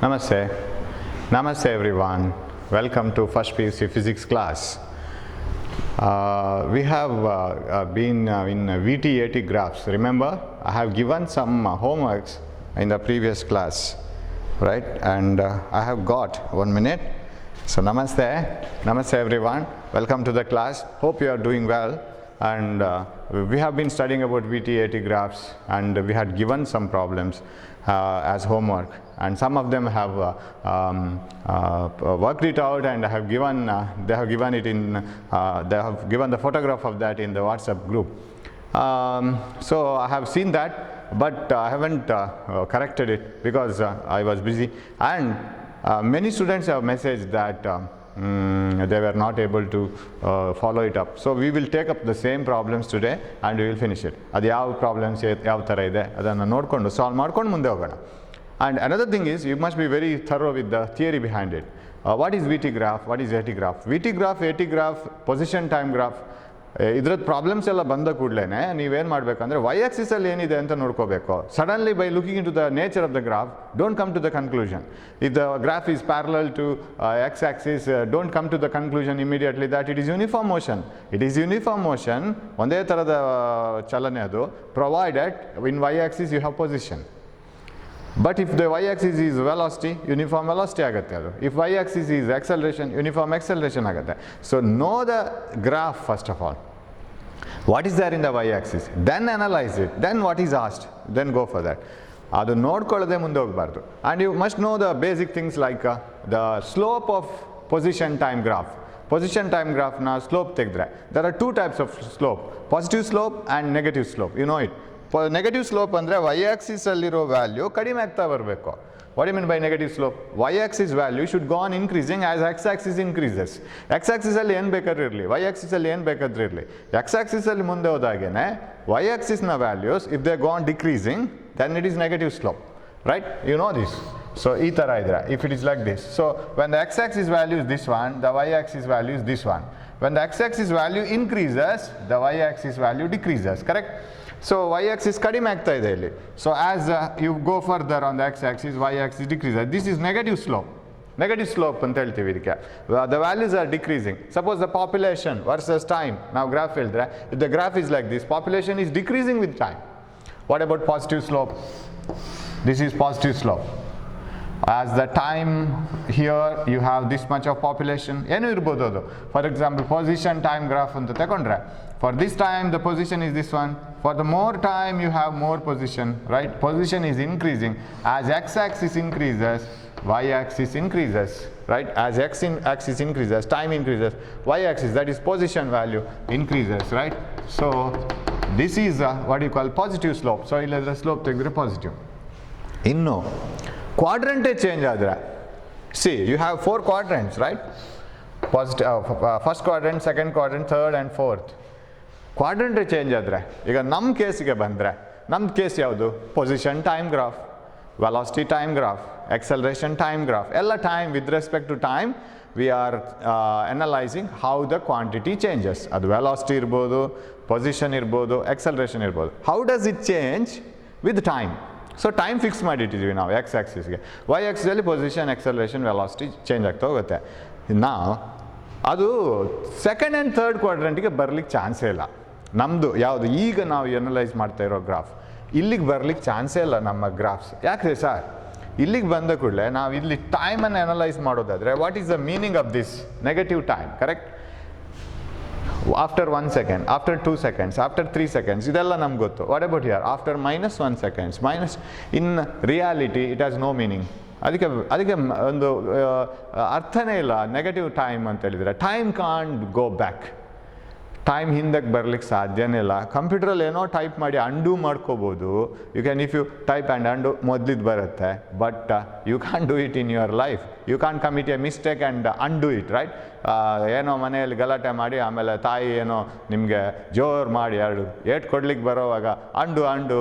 Namaste. Namaste everyone. Welcome to first PUC physics class. We have been in VT80 graphs. Remember, I have given some homeworks in the previous class, right? And I have got 1 minute. So Namaste. Namaste everyone. Welcome to the class. Hope you are doing well. And we have been studying about VT80 graphs, and we had given some problems as homework, and some of them have worked it out and have given they have given it in they have given the photograph of that in the WhatsApp group. So I have seen that, but I haven't corrected it because I was busy, and many students have messaged that they were not able to follow it up. So we will take up the same problems today and we will finish it. Adu yav problems yav tara ide adanna nodkondu solve ಮಾಡ್ಕೊಂಡು ಮುಂದೆ ಹೋಗೋಣ. And another thing is, you must be very thorough with the theory behind it. What is VT graph? What is AT graph? VT graph, AT graph, position time graph. ಇದ್ರದ್ದು problems ಎಲ್ಲ ಬಂದ ಕೂಡಲೇ ನೀವೇನು ಮಾಡಬೇಕಂದ್ರೆ Y Axis ಅಲ್ಲಿ ಏನಿದೆ ಅಂತ ನೋಡ್ಕೋಬೇಕು. Suddenly by looking into the nature of the graph, don't come to the conclusion. If the graph is parallel to X axis, don't come to the conclusion immediately that it is uniform motion. It is uniform motion, ಒಂದೇ ಥರದ ಚಲನೆ ಅದು, provided in Y axis you have position. But if the y-axis is velocity, uniform velocity ಆಗುತ್ತೆ ಅದು. If y-axis is acceleration, uniform acceleration ಆಗುತ್ತೆ. So know the graph first of all. What is there in the y-axis? Then analyze it. Then what is asked? Then go for that. ಅದು ನೋಡ್ಕೊಳ್ಳದೆ ಮುಂದೆ ಹೋಗಬಾರ್ದು. And you must know the basic things like the slope of position time graph. Position time graph na slope ತೆಗೆದ್ರೆ there are two types of slope, positive slope and negative slope. You know it. Negative slope ಅಂದರೆ Y axis ಅಲ್ಲಿರೋ value ಕಡಿಮೆ ಆಗ್ತಾ ಬರಬೇಕು. What you mean by negative slope? Y axis value should go on increasing as X axis increases. X ಆಕ್ಸಿಸಲ್ಲಿ ಏನು ಬೇಕಾದ್ರೂ ಇರಲಿ, Y ಆಕ್ಸಿಸಲ್ಲಿ ಏನು ಬೇಕಾದ್ರೂ ಇರಲಿ. ಎಕ್ಸ್ ಆಕ್ಸಿಸಲ್ಲಿ ಮುಂದೆ ಹೋದಾಗೇನೆ ವೈ ಆಕ್ಸಿಸ್ನ values if they go on decreasing then it is negative slope, right? You know this. So ಈ ಥರ ಇದ್ರೆ if it is like this, so when the X axis value is this one, the Y axis value is this one. When the X axis value increases, the Y axis value decreases, correct? So y-axis ಕಡಿಮೆ ಆಗ್ತಾ ಇದೆ ಇಲ್ಲಿ. So as you go further on the x-axis, y-axis decreases. This is negative slope. Negative slope ಅಂತ ಹೇಳ್ತೀವಿ ಇದಕ್ಕೆ. The values are decreasing. Suppose the population versus time. ನಾವು graph ಹೇಳಿದ್ರೆ, if the graph is like this, population is decreasing with time. What about positive slope? This is positive slope. As the time here you have this much of population, ಏನು ಇರ್ಬೋದು ಅದು. For example, position time graph ಅಂತ ತಗೊಂಡ್ರೆ, for this time the position is this one. For the more time you have more position, right? Position is increasing. As x-axis increases, y-axis increases, right? As x-axis increases, time increases. Y-axis, that is position value, increases, right? So this is what you call positive slope. So illadre slope tegidre positive. Inno quadrant change ಆದರೆ, see you have 4 quadrants, right? First quadrant, second quadrant, third and fourth. Quadrant change ಆದರೆ, ಈಗ ನಮ್ಮ ಕೇಸಿಗೆ ಬಂದರೆ, ನಮ್ಮ case ಯಾವುದು? Position time graph, velocity time graph, acceleration time graph, ಎಲ್ಲ time with respect to time we are analysing how the quantity changes. ಅದು velocity ಇರ್ಬೋದು, ಪೊಸಿಷನ್ ಇರ್ಬೋದು, ಎಕ್ಸಲರೇಷನ್ ಇರ್ಬೋದು. How does it change with time? So time fix ಮಾಡಿಟ್ಟಿದ್ದೀವಿ ನಾವು X ಆಕ್ಸಿಸ್ಗೆ. Y ಆಕ್ಸಿಸಲ್ಲಿ position, acceleration, velocity change ಆಗ್ತಾ ಹೋಗುತ್ತೆ. ನಾವು ಅದು ಸೆಕೆಂಡ್ ಆ್ಯಂಡ್ ಥರ್ಡ್ ಕ್ವಾಡ್ರೆಂಟಿಗೆ ಬರಲಿಕ್ಕೆ ಚಾನ್ಸೇ ಇಲ್ಲ. ನಮ್ಮದು ಯಾವುದು ಈಗ ನಾವು ಎನಲೈಸ್ ಮಾಡ್ತಾ ಇರೋ ಗ್ರಾಫ್ ಇಲ್ಲಿಗೆ ಬರಲಿಕ್ಕೆ ಚಾನ್ಸೇ ಇಲ್ಲ ನಮ್ಮ ಗ್ರಾಫ್ಸ್. ಯಾಕೆ ಸರ್? ಇಲ್ಲಿಗೆ ಬಂದ ಕೂಡಲೇ ನಾವು ಇಲ್ಲಿ ಟೈಮನ್ನು ಅನಲೈಸ್ ಮಾಡೋದಾದರೆ, what is the meaning of this negative time, correct? After 1 second, after 2 seconds, after 3 seconds, ಇದೆಲ್ಲ ನಮ್ಗೆ ಗೊತ್ತು. What about here? After -1 seconds, minus. In reality it has no meaning. ಅದಕ್ಕೆ ಒಂದು ಅರ್ಥನೇ ಇಲ್ಲ ನೆಗೆಟಿವ್ ಟೈಮ್ ಅಂತ ಹೇಳಿದರೆ. Time can't go back. Time ಹಿಂದಕ್ಕೆ ಬರಲಿಕ್ಕೆ ಸಾಧ್ಯನೇ ಇಲ್ಲ. ಕಂಪ್ಯೂಟ್ರಲ್ಲಿ ಏನೋ ಟೈಪ್ ಮಾಡಿ ಅಂಡು ಮಾಡ್ಕೋಬೋದು. You can, if you type and undo ಮೊದಲಿದ್ದು ಬರುತ್ತೆ, but you can do it in your life. You can commit a mistake and undo it, right? ಏನೋ ಮನೆಯಲ್ಲಿ ಗಲಾಟೆ ಮಾಡಿ ಆಮೇಲೆ ತಾಯಿ ಏನೋ ನಿಮಗೆ ಜೋರು ಮಾಡಿ ಎರಡು ಏಟ್ ಕೊಡ್ಲಿಕ್ಕೆ ಬರೋವಾಗ ಅಂಡು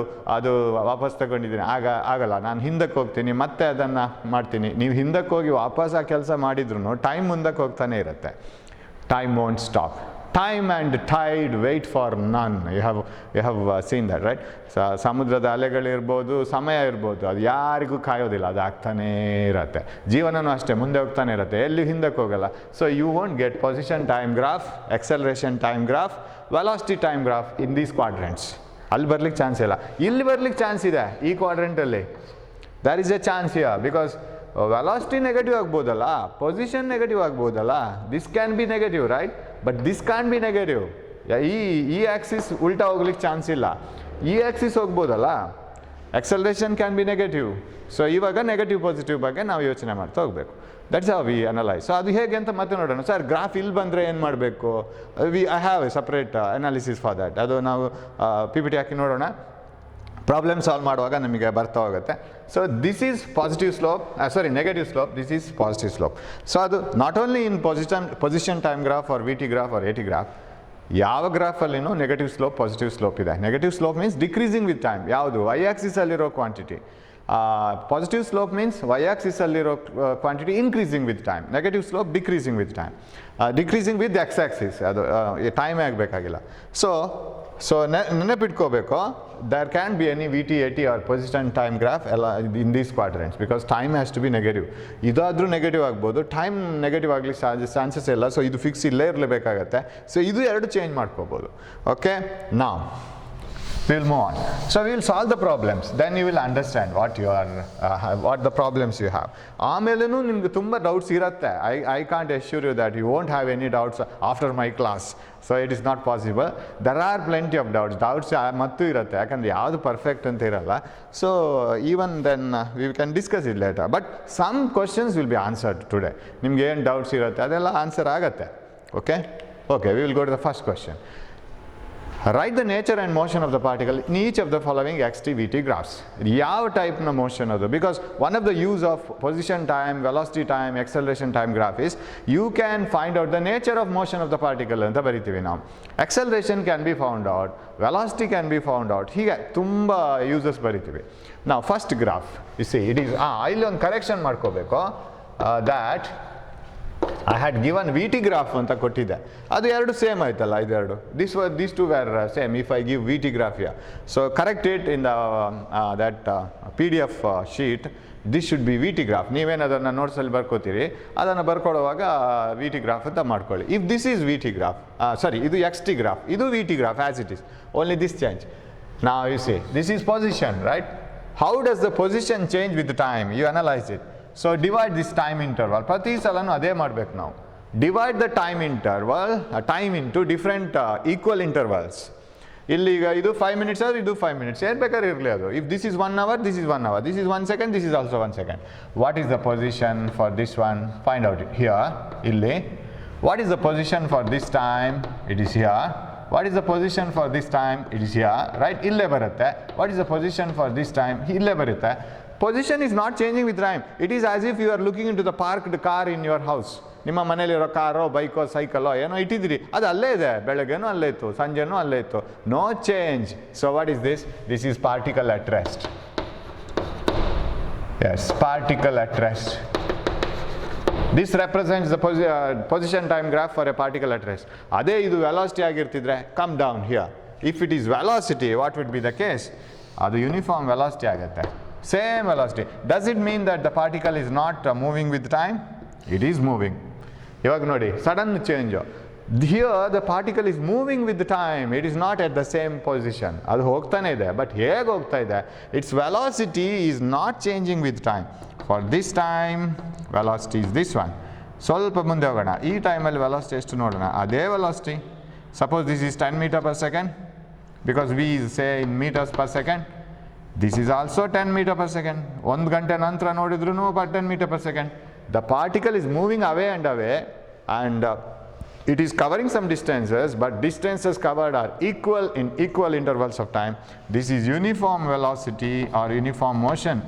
ಅದು ವಾಪಸ್ ತಗೊಂಡಿದ್ದೀನಿ, ಆಗಲ್ಲ, ನಾನು ಹಿಂದಕ್ಕೆ ಹೋಗ್ತೀನಿ ಮತ್ತೆ ಅದನ್ನು ಮಾಡ್ತೀನಿ. ನೀವು ಹಿಂದಕ್ಕೆ ಹೋಗಿ ವಾಪಸ್ ಆ ಕೆಲಸ ಮಾಡಿದ್ರು ಟೈಮ್ ಮುಂದಕ್ಕೆ ಹೋಗ್ತಾನೆ ಇರುತ್ತೆ. Time won't stop. Time and tide wait for none. You have seen that right. ಸಮುದ್ರದ ಅಲೆಗಳಿರ್ಬೋದು, ಸಮಯ ಇರ್ಬೋದು, ಅದು ಯಾರಿಗೂ ಕಾಯೋದಿಲ್ಲ, ಅದು ಆಗ್ತಾನೇ ಇರುತ್ತೆ. ಜೀವನನೂ ಅಷ್ಟೇ, ಮುಂದೆ ಹೋಗ್ತಾನೆ ಇರುತ್ತೆ, ಎಲ್ಲಿ ಹಿಂದಕ್ಕೆ ಹೋಗಲ್ಲ. So you won't get position time graph, acceleration time graph, velocity time graph in these quadrants. ಅಲ್ಲಿ ಬರ್ಲಿಕ್ಕೆ ಚಾನ್ಸ್ ಇಲ್ಲ. ಇಲ್ಲಿ ಬರ್ಲಿಕ್ಕೆ ಚಾನ್ಸ್ ಇದೆ ಈ ಕ್ವಾಡ್ರೆಂಟಲ್ಲಿ. There is a chance here because velocity negative ಆಗ್ಬೋದಲ್ಲ, ಪೊಸಿಷನ್ ನೆಗೆಟಿವ್ ಆಗ್ಬೋದಲ್ಲ. This can be negative right, but this can be negative. ಈ ಆ್ಯಕ್ಸಿಸ್ ಉಲ್ಟಾ ಹೋಗ್ಲಿಕ್ಕೆ ಚಾನ್ಸ್ ಇಲ್ಲ, ಈ ಆ್ಯಕ್ಸಿಸ್ ಹೋಗ್ಬೋದಲ್ಲ. Acceleration can be negative. So ಇವಾಗ ನೆಗೆಟಿವ್ ಪಾಸಿಟಿವ್ ಬಗ್ಗೆ ನಾವು ಯೋಚನೆ ಮಾಡ್ತಾ ಹೋಗಬೇಕು. That's how we analyse. So ಅದು ಹೇಗೆ ಅಂತ ಮತ್ತೆ ನೋಡೋಣ. ಸರ್ ಗ್ರಾಫ್ ಇಲ್ಲಿ ಬಂದರೆ ಏನು ಮಾಡಬೇಕು? I have A separate analysis for that. ಅದು ನಾವು ಪಿ ಪಿ ಟಿ ಹಾಕಿ ನೋಡೋಣ. ಪ್ರಾಬ್ಲಮ್ ಸಾಲ್ವ್ ಮಾಡುವಾಗ ನಮಗೆ ಬರ್ತಾ ಹೋಗುತ್ತೆ. So this is positive slope, negative slope, this is positive slope. So ಅದು not only in position time graph or V T graph or A T graph, ಯಾವ ಗ್ರಾಫಲ್ಲಿನೂ negative slope positive slope ಇದೆ. Negative slope means decreasing with time. ಯಾವುದು? Y ಆಕ್ಸಿಸಲ್ಲಿರೋ quantity. Positive slope means Y ಆಕ್ಸಿಸಲ್ಲಿರೋ quantity increasing with time. Negative slope decreasing with time. Decreasing with X axis, ಅದು ಟೈಮೇ ಆಗಬೇಕಾಗಿಲ್ಲ. So ನೆನಪಿಟ್ಕೋಬೇಕು, there can't be any VT, AT or position time graph in these quadrants because time has to be negative. ಇದಾದರೂ negative ಆಗ್ಬೋದು, time negative ಆಗಲಿಕ್ಕೆ chances ಇಲ್ಲ. So ಇದು fix ಇಲ್ಲೇ ಇರಲೇಬೇಕಾಗತ್ತೆ. ಸೊ ಇದು ಎರಡು ಚೇಂಜ್ ಮಾಡ್ಕೋಬೋದು. ಓಕೆ, ನಾವು we will move on. So we will solve the problems, then you will understand what the problems you have. ಆಮೇಲೆನೂ ನಿಮ್ಗೆ ತುಂಬ ಡೌಟ್ಸ್ ಇರುತ್ತೆ. I can't assure you that you won't have any doubts after my class. So it is not possible. There are plenty of doubts ಮತ್ತೂ ಇರುತ್ತೆ, ಯಾಕಂದರೆ ಯಾವುದು perfect ಅಂತ ಇರಲ್ಲ. So even then we can discuss it later. But some questions will be answered today. ನಿಮ್ಗೆ ಏನು doubts ಇರುತ್ತೆ ಅದೆಲ್ಲ ಆನ್ಸರ್ ಆಗುತ್ತೆ. Okay, we will go to the first question. Write the nature and motion of the particle in each of the following xt, vt graphs. ಯಾವ ಟೈಪ್ನ motion ಅದು? Because one of the use of position time, velocity time, acceleration time graph is you can find out the nature of motion of the particle ಅಂತ ಬರಿತೀವಿ ನಾವು. Acceleration can be found out, velocity can be found out, ಹೀಗೆ ತುಂಬ uses ಬರಿತೀವಿ ನಾವು. First graph easy it is ಇಲ್ಲಿ ಒಂದು correction ಮಾಡ್ಕೋಬೇಕು. That I had given VT graph ಅಂತ ಕೊಟ್ಟಿದ್ದೆ, ಅದು ಎರಡು ಸೇಮ್ ಆಯ್ತಲ್ಲ ಇದೆರಡು. These two were same if I give VT graph here. So correct it in the that PDF sheet. This should be VT graph. ನೀವೇನು ಅದನ್ನು ನೋಟ್ಸಲ್ಲಿ ಬರ್ಕೋತೀರಿ, ಅದನ್ನು ಬರ್ಕೊಡುವಾಗ VT graph ಅಂತ ಮಾಡ್ಕೊಳ್ಳಿ. If this is VT graph, ಇದು XT graph, ಇದು VT graph as it is, only this change. Now you see, this is position, right? How does the position change with the time? You analyze it. So divide this time interval. ಪ್ರತಿ ಸಲನೂ ಅದೇ ಮಾಡಬೇಕು ನಾವು. Divide the time interval, time into different equal intervals. ಇಲ್ಲಿಗ ಇದು 5 minutes ಆದ್ರೆ ಇದು 5 minutes, ಏನು ಬೇಕಾದ್ರೆ ಇರಲಿ ಅದು. If this is 1 hour, this is 1 hour, this is 1 second, this is also 1 second. What is the position for this one? Find out it here, ಇಲ್ಲಿ. What is the position for this time? It is here. What is the position for this time? It is here, right? ಇಲ್ಲೇ ಬರುತ್ತೆ. What is the position for this time? ಇಲ್ಲೇ ಬರುತ್ತೆ. Position is not changing with time. It is as if you are looking into the parked car in your house. ನಿಮ್ಮ ಮನೇಲಿರೋ ಕಾರೋ, ಬೈಕೋ, ಸೈಕಲೋ ಏನೋ ಇಟ್ಟಿದ್ದೀರಿ, ಅದು ಅಲ್ಲೇ ಇದೆ. ಬೆಳಗ್ಗೆನೂ ಅಲ್ಲೇ ಇತ್ತು, ಸಂಜೆನೂ ಅಲ್ಲೇ ಇತ್ತು. No change. So what is this? This is particle at rest. Yes, particle at rest. This represents the position time graph for a particle at rest. ಅದೇ ಇದು velocity ಆಗಿರ್ತಿದ್ರೆ come down here. If it is velocity, what would be the case? ಅದು uniform velocity ಆಗುತ್ತೆ. Same velocity. Does it mean that the particle is not moving with time? It is moving. ಇವಾಗ ನೋಡಿ, sudden change. Here the particle is moving with the time. It is not at the same position. ಅದು ಹೋಗ್ತಾನೆ ಇದೆ, but ಹೇಗೆ ಹೋಗ್ತಾ ಇದೆ? Its velocity is not changing with time. For this time, velocity is this one. ಸ್ವಲ್ಪ ಮುಂದೆ ಹೋಗೋಣ. ಈ ಟೈಮಲ್ಲಿ ವೆಲಾಸಿಟಿ ಎಷ್ಟು ನೋಡೋಣ. ಅದೇ velocity. Suppose this is 10 meter per second, because we say in meters per second. This is also 10 meter per second. 1 ಗಂಟೆ ನಂತರ ನೋಡಿದ್ರೂ 10 meter per second. The particle is moving away and it is covering some distances, but distances covered are equal in equal intervals of time. This is uniform velocity or uniform motion.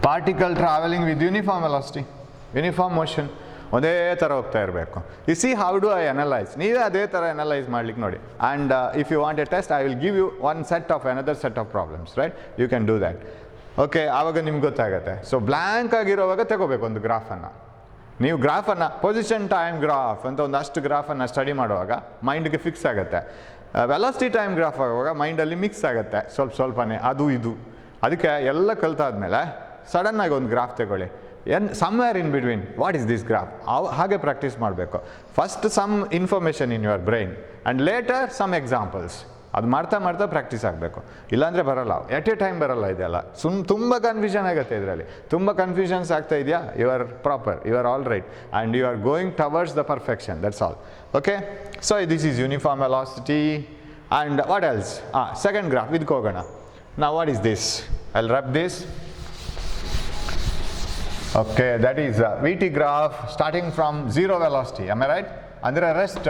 Particle traveling with uniform velocity, uniform motion. ಒಂದೇ ಥರ ಹೋಗ್ತಾ ಇರಬೇಕು. You see how do I analyse? ನೀವೇ ಅದೇ ಥರ analyse ಮಾಡ್ಲಿಕ್ಕೆ ನೋಡಿ. And if you want a test, I will give you another set of problems, right? You can do that. Okay, ಆವಾಗ ನಿಮ್ಗೆ ಗೊತ್ತಾಗುತ್ತೆ. ಸೊ ಬ್ಲ್ಯಾಂಕ್ ಆಗಿರೋವಾಗ ತಗೋಬೇಕು ಒಂದು ಗ್ರಾಫನ್ನು. ನೀವು ಗ್ರಾಫನ್ನು ಪೊಸಿಷನ್ ಟೈಮ್ ಗ್ರಾಫ್ ಅಂತ ಒಂದಷ್ಟು ಗ್ರಾಫನ್ನು ಸ್ಟಡಿ ಮಾಡುವಾಗ ಮೈಂಡ್ಗೆ ಫಿಕ್ಸ್ ಆಗುತ್ತೆ. ವೆಲಾಸಿಟಿ ಟೈಮ್ ಗ್ರಾಫ್ ಆಗುವಾಗ ಮೈಂಡಲ್ಲಿ ಮಿಕ್ಸ್ ಆಗುತ್ತೆ ಸ್ವಲ್ಪನೇ ಅದು ಇದು. ಅದಕ್ಕೆ ಎಲ್ಲ ಕಲ್ತಾದ್ಮೇಲೆ ಸಡನ್ನಾಗಿ ಒಂದು ಗ್ರಾಫ್ ತಗೊಳ್ಳಿ, somewhere in between what is this graph, ಹಾಗೆ ಪ್ರಾಕ್ಟೀಸ್ ಮಾಡಬೇಕು. First some information in your brain and later some examples. ಅದು ಮಾಡ್ತಾ ಪ್ರಾಕ್ಟೀಸ್ ಆಗಬೇಕು, ಇಲ್ಲಾಂದರೆ ಬರೋಲ್ಲ, ಎಟ್ ಎ ಟೈಮ್ ಬರೋಲ್ಲ. ಇದೆಲ್ಲ ತುಂಬ ಕನ್ಫ್ಯೂಷನ್ ಆಗುತ್ತೆ ಇದರಲ್ಲಿ. ತುಂಬ ಕನ್ಫ್ಯೂಷನ್ಸ್ ಆಗ್ತಾ ಇದೆಯಾ, you are proper, you are all right and you are going towards the perfection, that's all. Okay, so this is uniform velocity. And what else? Second graph ಇದಕ್ಕೆ ಹೋಗೋಣ. Now what is this? I'll wrap this. Okay, that is a VT graph starting from zero velocity. Am I right? Under a rest,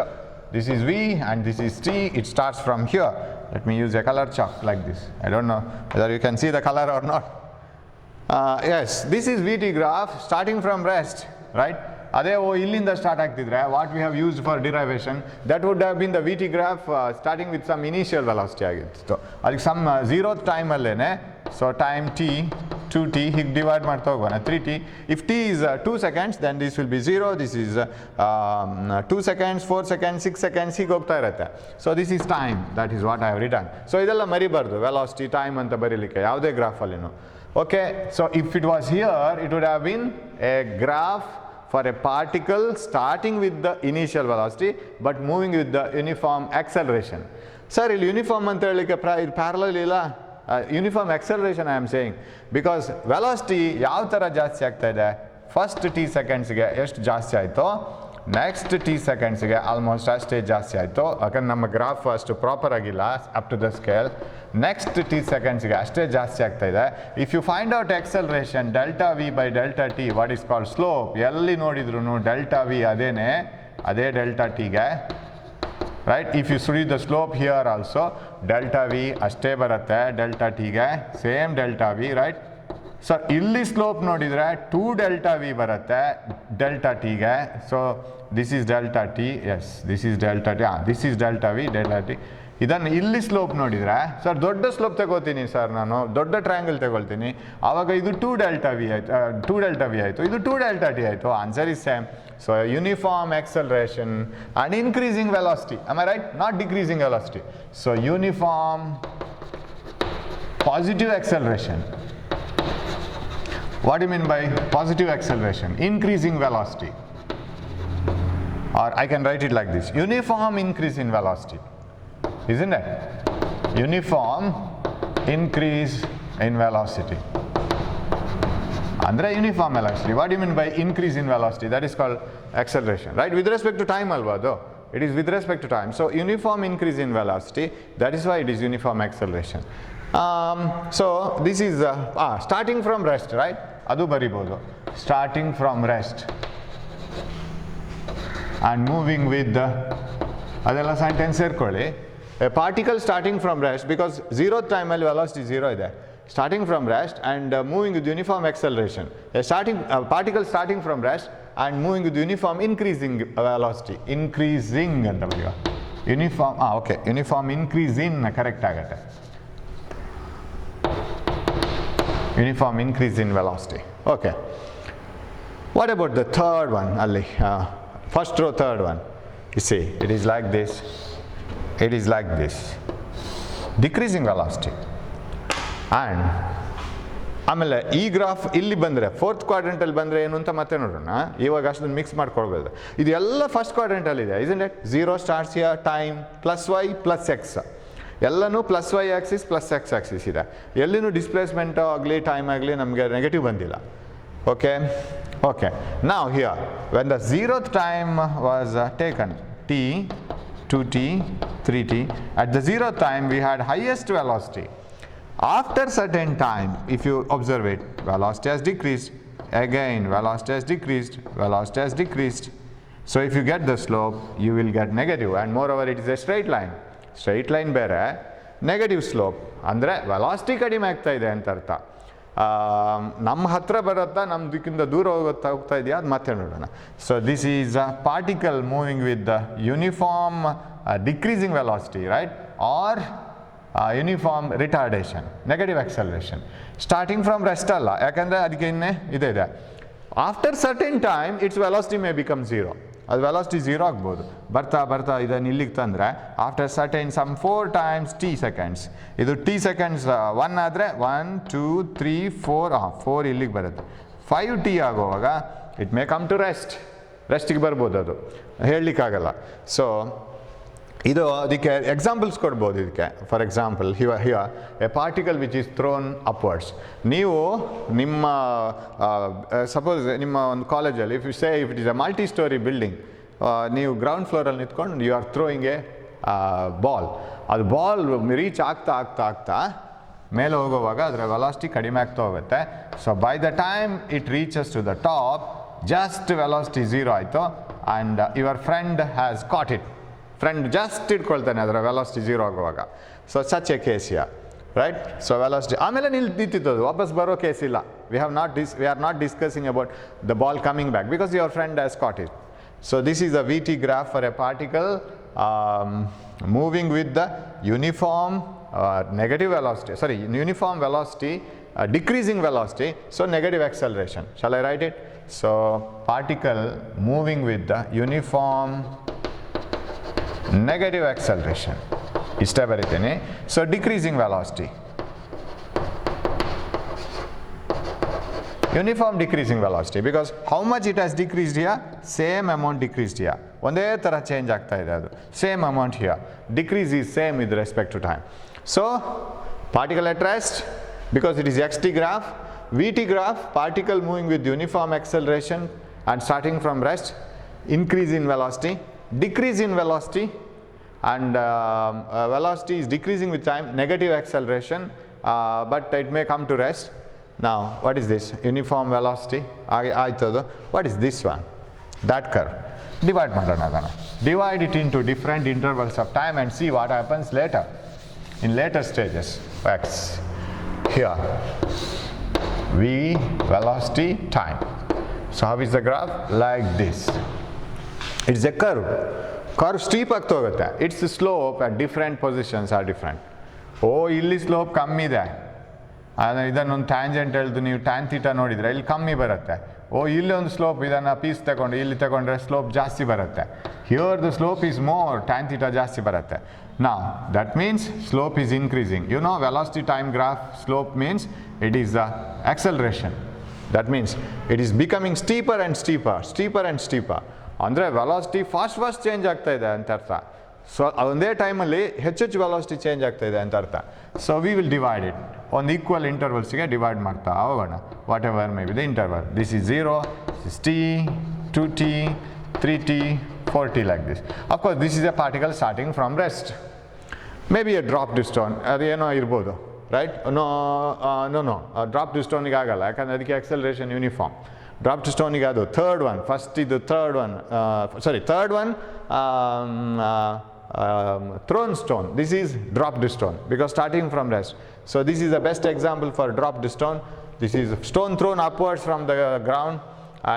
this is V and this is T. It starts from here. Let me use a color chalk like this. I don't know whether you can see the color or not. Yes, this is VT graph starting from rest, right? ಅದೇ ಇಲ್ಲಿಂದ start ಆಗ್ತಿದ್ರೆ what we have used for derivation, that would have been the V T graph starting with some initial velocity ಆಗಿತ್ತು. ಅದಕ್ಕೆ some 0 ಟೈಮಲ್ಲೇ, so time T 2t ಹೀಗೆ divide ಮಾಡ್ತಾ ಹೋಗೋಣ 3t. If t is 2 seconds then this will be 0, this is 2 seconds, 4 seconds, 6 seconds ಹೀಗೆ ಹೋಗ್ತಾ ಇರುತ್ತೆ. So this is time, that is what I have return. So ಇದೆಲ್ಲ ಮರಿಬಾರ್ದು velocity time ಅಂತ ಬರೀಲಿಕ್ಕೆ ಯಾವುದೇ ಗ್ರಾಫಲ್ಲಿನೂ. Okay, so if it was here it would have been a graph for a particle starting with the initial velocity but moving with the uniform acceleration. Sir, ಇಲ್ಲಿ uniform ಅಂತ ಹೇಳಲಿಕ್ಕೆ parallel ಇಲ್ಲ, uniform acceleration I am saying. Because velocity ಯಾವ ಥರ ಜಾಸ್ತಿ ಆಗ್ತಾ ಇದೆ, first T ಸೆಕೆಂಡ್ಸ್ಗೆ ಎಷ್ಟು ಜಾಸ್ತಿ ಆಯಿತು, ನೆಕ್ಸ್ಟ್ ಟಿ ಸೆಕೆಂಡ್ಸ್ಗೆ ಆಲ್ಮೋಸ್ಟ್ ಅಷ್ಟೇ ಜಾಸ್ತಿ ಆಯಿತು. ಯಾಕಂದ್ರೆ ನಮ್ಮ ಗ್ರಾಫ್ ಅಷ್ಟು ಪ್ರಾಪರ್ ಆಗಿಲ್ಲ up to the scale. Next T ಸೆಕೆಂಡ್ಸ್ಗೆ ಅಷ್ಟೇ ಜಾಸ್ತಿ ಆಗ್ತಾ ಇದೆ. If you find out acceleration delta V by delta T, what is called slope, ಎಲ್ಲಿ ನೋಡಿದ್ರು ಡೆಲ್ಟಾ ವಿ ಅದೇ ಡೆಲ್ಟಾ ಟಿಗೆ, right? If you study the slope here also delta V ಅಷ್ಟೇ ಬರುತ್ತೆ ಡೆಲ್ಟಾ ಟಿಗೆ, same delta V, right? So ಇಲ್ಲಿ slope ನೋಡಿದರೆ 2 delta V ಬರುತ್ತೆ ಡೆಲ್ಟಾ ಟಿಗೆ. So this is delta T, S this is delta T, this is delta V, delta T. ಇದನ್ನು ಇಲ್ಲಿ slope ನೋಡಿದರೆ, ಸರ್ ದೊಡ್ಡ ಸ್ಲೋಪ್ ತಗೋತೀನಿ ಸರ್, ನಾನು ದೊಡ್ಡ ಟ್ರಯಾಂಗಲ್ ತಗೊಳ್ತೀನಿ, ಆವಾಗ ಇದು 2 ಡೆಲ್ಟಾ ವಿ ಆಯಿತು, 2 ಡೆಲ್ಟಾ ವಿ ಆಯಿತು, ಇದು 2 ಡೆಲ್ಟಾ ಟಿ ಆಯಿತು. Answer is same. So uniform acceleration and increasing velocity, am I right? Not decreasing velocity. So uniform positive acceleration. What do you mean by positive acceleration? Increasing velocity. Or I can write it like this, uniform increase in velocity, isn't it? Uniform increase in velocity. Andre uniform velocity. What do you mean by increase in velocity? That is called acceleration, right? With respect to time alva though. It is with respect to time. So uniform increase in velocity, that is why it is uniform acceleration. So this is starting from rest, right? Adu baribodu. Starting from rest and moving with the adella sentence serkolli. A particle starting from rest, because 0th time alli velocity 0 ide. Starting from rest and moving with uniform acceleration. A particle starting from rest and moving with uniform increasing velocity. Increasing anta bariga. Uniform okay, uniform increase in correct agate. Uniform increase in velocity. Okay. What about the third one? Ali, first row, third one. You see, it is like this. It is like this. Decreasing velocity. And ಆಮೇಲೆ ಈ graph ಇಲ್ಲಿ ಬಂದರೆ fourth ಕ್ವಾಡ್ರೆಂಟಲ್ಲಿ ಬಂದರೆ ಏನು ಅಂತ ಮತ್ತೆ ನೋಡೋಣ. ಇವಾಗ ಅಷ್ಟೊಂದು ಮಿಕ್ಸ್ ಮಾಡ್ಕೊಳ್ಬೋದು. ಇದು ಎಲ್ಲ first ಕ್ವಾಡ್ರೆಂಟಲ್ಲಿದೆ, isn't it? 0 starts here, time plus y plus x. ಎಲ್ಲನೂ plus Y axis plus X axis ಇದೆ. ಎಲ್ಲಿನೂ ಡಿಸ್ಪ್ಲೇಸ್ಮೆಂಟ್ ಆಗಲಿ ಟೈಮ್ ಆಗಲಿ ನಮಗೆ ನೆಗೆಟಿವ್ ಬಂದಿಲ್ಲ. ಓಕೆ ಓಕೆ, ನಾವು here when the 0th time was taken t 2t 3t, at the 0th time we had highest velocity. After certain time, if you observe it, velocity has decreased, again velocity has decreased, velocity has decreased. So if you get the slope you will get negative, and moreover it is a straight line. Straight line ಬೇರೆ, negative slope ಅಂದರೆ velocity ಕಡಿಮೆ ಆಗ್ತಾ ಇದೆ ಅಂತ ಅರ್ಥ. ನಮ್ಮ ಹತ್ರ ಬರುತ್ತಾ ನಮ್ಮ ದಿಕ್ಕಿಂದ ದೂರ ಹೋಗ್ತಾ ಇದೆಯಾ ಅದು ಮತ್ತೆ ನೋಡೋಣ. So this is a particle moving with the uniform decreasing velocity, right? Or uniform retardation, negative acceleration. Starting from rest ಅಲ್ಲ, ಯಾಕಂದರೆ ಅದಕ್ಕೆ ಇನ್ನೇ ಇದೆ. After certain time its velocity may become 0. ಅದು ವೆಲಾಸಿಟಿ 0 ಆಗ್ಬೋದು. ಬರ್ತಾ ಬರ್ತಾ ಇದನ್ನು ಇಲ್ಲಿಗೆ ತಂದರೆ after certain some 4 times t seconds, ಇದು t seconds 1 ಆದರೆ 1 2 3 4 4 ಇಲ್ಲಿಗೆ ಬರುತ್ತೆ. 5t ಆಗುವಾಗ ಇಟ್ ಮೇ ಕಮ್ ಟು ರೆಸ್ಟಿಗೆ ಬರ್ಬೋದು, ಅದು ಹೇಳಲಿಕ್ಕಾಗಲ್ಲ. ಸೊ ಇದು ಅದಕ್ಕೆ ಎಕ್ಸಾಂಪಲ್ಸ್ ಕೊಡ್ಬೋದು ಇದಕ್ಕೆ. For example here a particle which is thrown upwards. ನೀವು ನಿಮ್ಮ ಸಪೋಸ್ ನಿಮ್ಮ ಒಂದು ಕಾಲೇಜಲ್ಲಿ if it is a multi storey building, ನೀವು ಗ್ರೌಂಡ್ ಫ್ಲೋರಲ್ಲಿ ನಿಂತ್ಕೊಂಡು you are throwing a ball. ಅದು ಬಾಲ್ ರೀಚ್ ಆಗ್ತಾ ಆಗ್ತಾ ಆಗ್ತಾ ಮೇಲೆ ಹೋಗುವಾಗ ಅದರ ವೆಲಾಸಿಟಿ ಕಡಿಮೆ ಆಗ್ತಾ ಹೋಗುತ್ತೆ. So by the time it reaches to the top just velocity 0 ಆಯಿತು and your friend has caught it. Friend just ಇಟ್ಕೊಳ್ತಾನೆ ಅದರ ವೆಲಾಸಿಟಿ 0 ಆಗುವಾಗ. So such a case here, right? So velocity ಆಮೇಲೆ ನಿಂತಿತ್ತದು, ವಾಪಸ್ ಬರೋ ಕೇಸ್ ಇಲ್ಲ. We are not discussing about the ball coming back because your friend has caught it. So this is a VT graph for a particle moving with the uniform negative velocity, sorry, uniform velocity, decreasing velocity, so negative acceleration. Shall I write it? So particle moving with the uniform negative acceleration. ಇಷ್ಟೇ ಬರೀತೀನಿ. So decreasing velocity, uniform decreasing velocity, because how much it has decreased here, same amount decreased here. ಒಂದೇ ಥರ change ಆಗ್ತಾ ಇದೆ ಅದು, same amount here. Decrease is same with respect to time. So particle at rest, because it is xt graph, VT graph, particle moving with uniform acceleration and starting from rest, increase in velocity, decrease in velocity, and velocity is decreasing with time, negative acceleration, but it may come to rest. Now what is this? Uniform velocity. What is this one? That curve. Divide ಮಾಡೋಣ ಅದನ್ನು. Divide it into different intervals of time and see what happens later. In later stages, x here, v velocity time. So how is the graph? Like this. It's a curve. Curve steep ಆಗ್ತಾ ಹೋಗುತ್ತೆ. Its slope at different positions are different. ಇಲ್ಲಿ slope ಕಮ್ಮಿ ಇದೆ, ಆದರೆ ಇದನ್ನೊಂದು tangent ಎಳೆದು ನೀವು tan theta ನೋಡಿದರೆ ಇಲ್ಲಿ ಕಮ್ಮಿ ಬರುತ್ತೆ. ಇಲ್ಲಿ ಒಂದು ಸ್ಲೋಪ್, ಇದನ್ನು ಪೀಸ್ ತಗೊಂಡು ಇಲ್ಲಿ ತಗೊಂಡ್ರೆ ಸ್ಲೋಪ್ ಜಾಸ್ತಿ ಬರುತ್ತೆ. Here the slope is more, tan theta ಜಾಸ್ತಿ ಬರುತ್ತೆ. Now that means slope is increasing. You know, velocity time graph slope means it is the acceleration. That means it is becoming steeper and steeper, steeper and steeper. ಅಂದರೆ velocity fast change ಆಗ್ತಾ ಇದೆ ಅಂತ ಅರ್ಥ. So ಒಂದೇ ಟೈಮಲ್ಲಿ ಹೆಚ್ಚು velocity change ಆಗ್ತಾ ಇದೆ ಅಂತ ಅರ್ಥ. So we will divide it ಒಂದು ಈಕ್ವಲ್ ಇಂಟರ್ವಲ್ಸ್ಗೆ ಡಿವೈಡ್ ಮಾಡ್ತಾ ಹೋಗೋಣ. What ever may be the interval. This is 0, this is t, 2t, 3t, 4t, like this. Of course this is a particle starting from rest. Maybe a dropped stone, ಅದೇನೋ ಇರ್ಬೋದು, right? No dropped ಸ್ಟೋನಿಗೆ ಆಗಲ್ಲ, ಯಾಕಂದರೆ ಅದಕ್ಕೆ acceleration uniform. Dropped ಸ್ಟೋನಿಗೆ ಅದು third one, third one throne stone. This is dropped stone because starting from rest. So this is the best example for dropped stone. This is stone thrown upwards from the ground,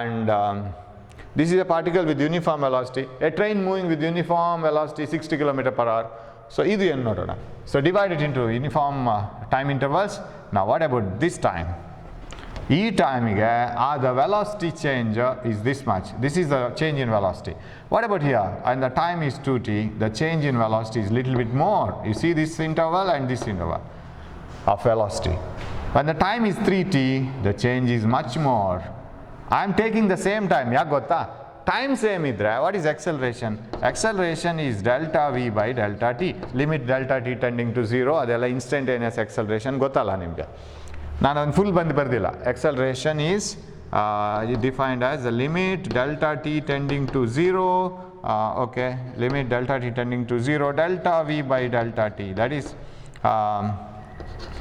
and this is a particle with uniform velocity. A train moving with uniform velocity 60 km/h. So ಇದು ಏನು ನೋಡೋಣ. So divide it into uniform time intervals. Now what about this time? ಈ ಟೈಮಿಗೆ the velocity change is this much. This is the change in velocity. What about here? And the time is 2t. The change in velocity is little bit more. You see this interval and this interval of velocity. When the time is 3t, the change is much more. I am taking the same time. ಯಾಕೆ ಗೊತ್ತಾ? Time same ಇದ್ದರೆ what is acceleration? Acceleration is delta v by delta t. Limit delta t tending to 0, ಅದೆಲ್ಲ instantaneous acceleration ಗೊತ್ತಲ್ಲ ನಿಮಗೆ. ನಾನು ಅದನ್ನು full ಬರ್ದಿಲ್ಲ. Acceleration is defined as the limit delta t tending to 0, okay, limit delta t tending to 0, delta v by delta t, that is